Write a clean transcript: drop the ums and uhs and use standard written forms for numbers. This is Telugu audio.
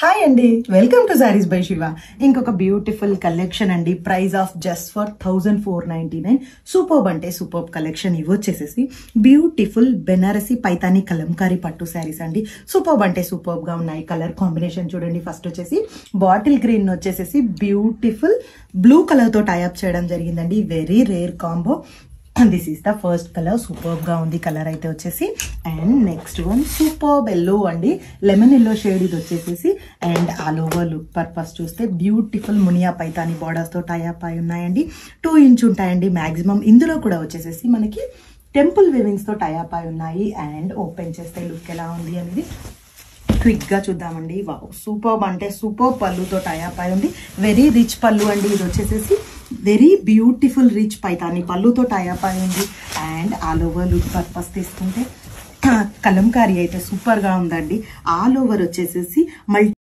హాయ్ అండి, welcome to saris by Shiva. ఇంకొక బ్యూటిఫుల్ కలెక్షన్ అండి. Price of just for 1499. Superb అంటే సూపర్బ్ కలెక్షన్. ఇవి వచ్చేసేసి బ్యూటిఫుల్ బెనారసి పైతాని కలంకారీ పట్టు శారీస్ అండి. సూపర్బ్ అంటే సూపర్బ్ గా ఉన్నాయి. కలర్ కాంబినేషన్ చూడండి. ఫస్ట్ వచ్చేసి బాటిల్ గ్రీన్ వచ్చేసేసి బ్యూటిఫుల్ బ్లూ కలర్ తో టైఅప్ చేయడం జరిగిందండి. Very rare combo. This is the first colour. Superb గా ఉంది కలర్ అయితే వచ్చేసి. And next one superb yellow అండి. లెమన్ ఎల్లో షేడ్ ఇది వచ్చేసేసి. And all over look purpose చూస్తే బ్యూటిఫుల్ మునియా పైతాని బార్డర్స్ తో టైఅప్ అయి ఉన్నాయండి. 2 ఇంచ్ ఉంటాయండి మాక్సిమం. ఇందులో కూడా వచ్చేసేసి మనకి టెంపుల్ వీవింగ్స్ తో టైఅప్ అయి ఉన్నాయి. అండ్ ఓపెన్ చేస్తే లుక్ ఎలా ఉంది అనేది క్విక్ గా చూద్దామండి. వావ్, సూపర్బ్ అంటే సూపర్ పళ్ళుతో టైఅప్ అయి ఉంది. వెరీ రిచ్ పళ్ళు అండి. ఇది వచ్చేసేసి వెరీ బ్యూటిఫుల్ రిచ్ పైతాని పళ్ళుతో టైఅప్ అయి ఉంది. And all over look purpose తీసుకుంటే కలంకారీ అయితే సూపర్ గా ఉందండి. ఆల్ ఓవర్ వచ్చేసేసి మల్టీ